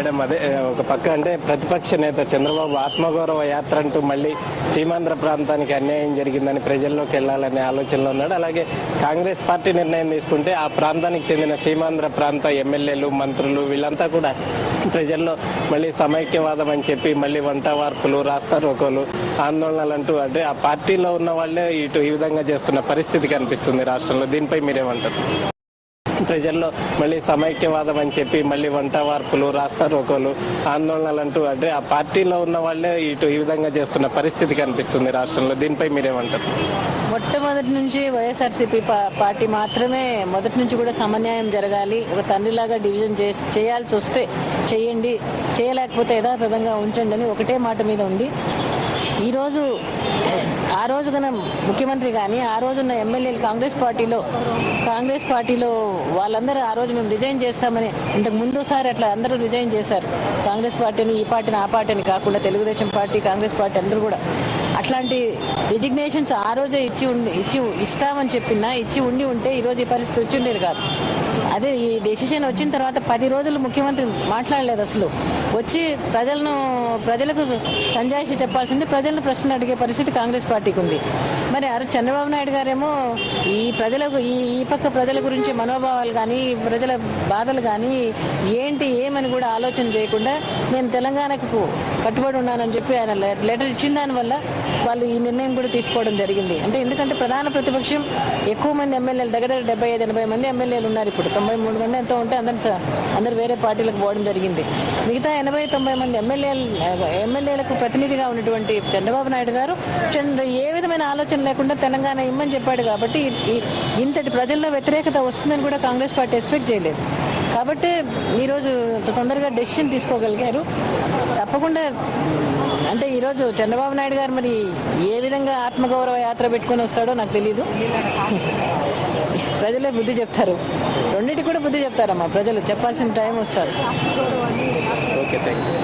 Madam, అదే ఒక పక్క అంటే ప్రతిపక్ష నేత చంద్రబాబు ఆత్మగౌరవ యాత్ర అంటూ మళ్ళీ సీమాంధ్ర ప్రాంతానికి అన్యాయం జరిగిందని ప్రజల్లోకి వెళ్లాలనే ఆలోచనలో ఉన్నాడు. అలాగే కాంగ్రెస్ పార్టీ నిర్ణయం తీసుకుంటే ఆ ప్రాంతానికి చెందిన సీమాంధ్ర ప్రాంత ఎమ్మెల్యేలు, మంత్రులు వీళ్ళంతా కూడా ప్రజల్లో మళ్ళీ సమైక్యవాదం అని చెప్పి మళ్ళీ వంట వార్పులు, రాస్తారోకోలు, ఆందోళనలు అంటూ అంటే ఆ పార్టీలో ఉన్న వాళ్ళే ఇటు ఈ విధంగా చేస్తున్న పరిస్థితి కనిపిస్తుంది రాష్ట్రంలో. దీనిపై మీరేమంటారు? ప్రజల్లో మళ్ళీ సమైక్యవాదం అని చెప్పి మళ్ళీ వంట వార్పులు, రాస్తారోకోలు, ఆందోళనలు అంటూ అంటే ఆ పార్టీలో ఉన్న వాళ్ళే ఇటు ఈ విధంగా చేస్తున్న పరిస్థితి కనిపిస్తుంది రాష్ట్రంలో. దీనిపై మీరేమంటారు? మొట్టమొదటి నుంచి వైఎస్ఆర్సీపీ పార్టీ మాత్రమే మొదటి నుంచి కూడా సమన్యాయం జరగాలి, ఒక తండ్రిలాగా డివిజన్ చేయాల్సి వస్తే చేయండి, చేయలేకపోతే యథాతథంగా ఉంచండి అని ఒకటే మాట మీద ఉంది. ఈరోజు ఆ రోజు కన్నా ముఖ్యమంత్రి కానీ ఆ రోజున్న ఎమ్మెల్యేలు కాంగ్రెస్ పార్టీలో వాళ్ళందరూ ఆ రోజు మేము రిజైన్ చేస్తామని ఇంతకు ముందుసారి అట్లా అందరూ రిజైన్ చేశారు. కాంగ్రెస్ పార్టీని, ఈ పార్టీని, ఆ పార్టీని కాకుండా తెలుగుదేశం పార్టీ, కాంగ్రెస్ పార్టీ అందరూ కూడా అట్లాంటి రిజిగ్నేషన్స్ ఆ రోజే ఇస్తామని చెప్పినా ఇచ్చి ఉంటే ఈరోజు ఈ పరిస్థితి వచ్చి ఉండేది కాదు. అదే ఈ డెసిషన్ వచ్చిన తర్వాత 10 రోజులు ముఖ్యమంత్రి మాట్లాడలేదు. అసలు వచ్చి ప్రజలకు సంజాయిషి చెప్పాల్సింది, ప్రజలను ప్రశ్నలు అడిగే పరిస్థితి కాంగ్రెస్ పార్టీకి ఉంది. మరి చంద్రబాబు నాయుడు గారేమో ఈ ప్రజలకు ఈ పక్క ప్రజల గురించి మనోభావాలు కానీ, ప్రజల బాధలు కానీ ఏమని కూడా ఆలోచన చేయకుండా నేను తెలంగాణకు కట్టుబడి ఉన్నానని చెప్పి ఆయన లెటర్ ఇచ్చిన దానివల్ల వాళ్ళు ఈ నిర్ణయం కూడా తీసుకోవడం జరిగింది. అంటే ఎందుకంటే ప్రధాన ప్రతిపక్షం ఎక్కువ మంది ఎమ్మెల్యేలు, దగ్గర 75-80 మంది ఎమ్మెల్యేలు ఉన్నారు. ఇప్పుడు 93 మంది ఎంతో ఉంటే అందరు వేరే పార్టీలకు పోవడం జరిగింది. మిగతా 80-90 మంది ఎమ్మెల్యేలకు ప్రతినిధిగా ఉన్నటువంటి చంద్రబాబు నాయుడు గారు ఏ విధమైన ఆలోచన లేకుండా తెలంగాణ ఇమ్మని చెప్పాడు. కాబట్టి ఇంతటి ప్రజల్లో వ్యతిరేకత వస్తుందని కూడా కాంగ్రెస్ పార్టీ ఎక్స్పెక్ట్ చేయలేదు. కాబట్టి ఈరోజు తొందరగా డెసిషన్ తీసుకోగలిగారు. తప్పకుండా అంటే ఈరోజు చంద్రబాబు నాయుడు గారు మరి ఏ విధంగా ఆత్మగౌరవ యాత్ర పెట్టుకొని వస్తాడో నాకు తెలీదు. ప్రజలే బుద్ధి చెప్తారు, రెండింటికి కూడా బుద్ధి చెప్తారమ్మా. ప్రజలు చెప్పాల్సిన టైం వస్తారు. Okay, thank you.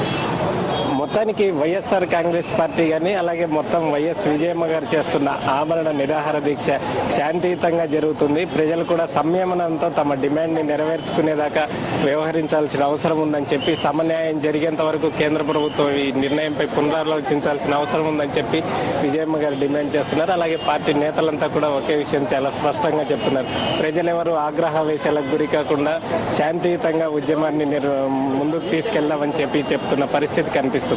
మొత్తానికి వైఎస్ఆర్ కాంగ్రెస్ పార్టీ కానీ అలాగే మొత్తం వైఎస్ విజయమ్మ గారు చేస్తున్న ఆమరణ నిరాహార దీక్ష శాంతియుతంగా జరుగుతుంది. ప్రజలు కూడా సంయమనంతో తమ డిమాండ్ని నెరవేర్చుకునేదాకా వ్యవహరించాల్సిన అవసరం ఉందని చెప్పి, సమన్యాయం జరిగేంత వరకు కేంద్ర ప్రభుత్వం ఈ నిర్ణయంపై పునరాలోచించాల్సిన అవసరం ఉందని చెప్పి విజయమ్మ గారు డిమాండ్ చేస్తున్నారు. అలాగే పార్టీ నేతలంతా కూడా ఒకే విషయం చాలా స్పష్టంగా చెప్తున్నారు. ప్రజలెవరూ ఆగ్రహావేశాలకు గురి కాకుండా శాంతియుతంగా ఉద్యమాన్ని ముందుకు తీసుకెళ్దామని చెప్పి చెప్తున్న పరిస్థితి కనిపిస్తుంది.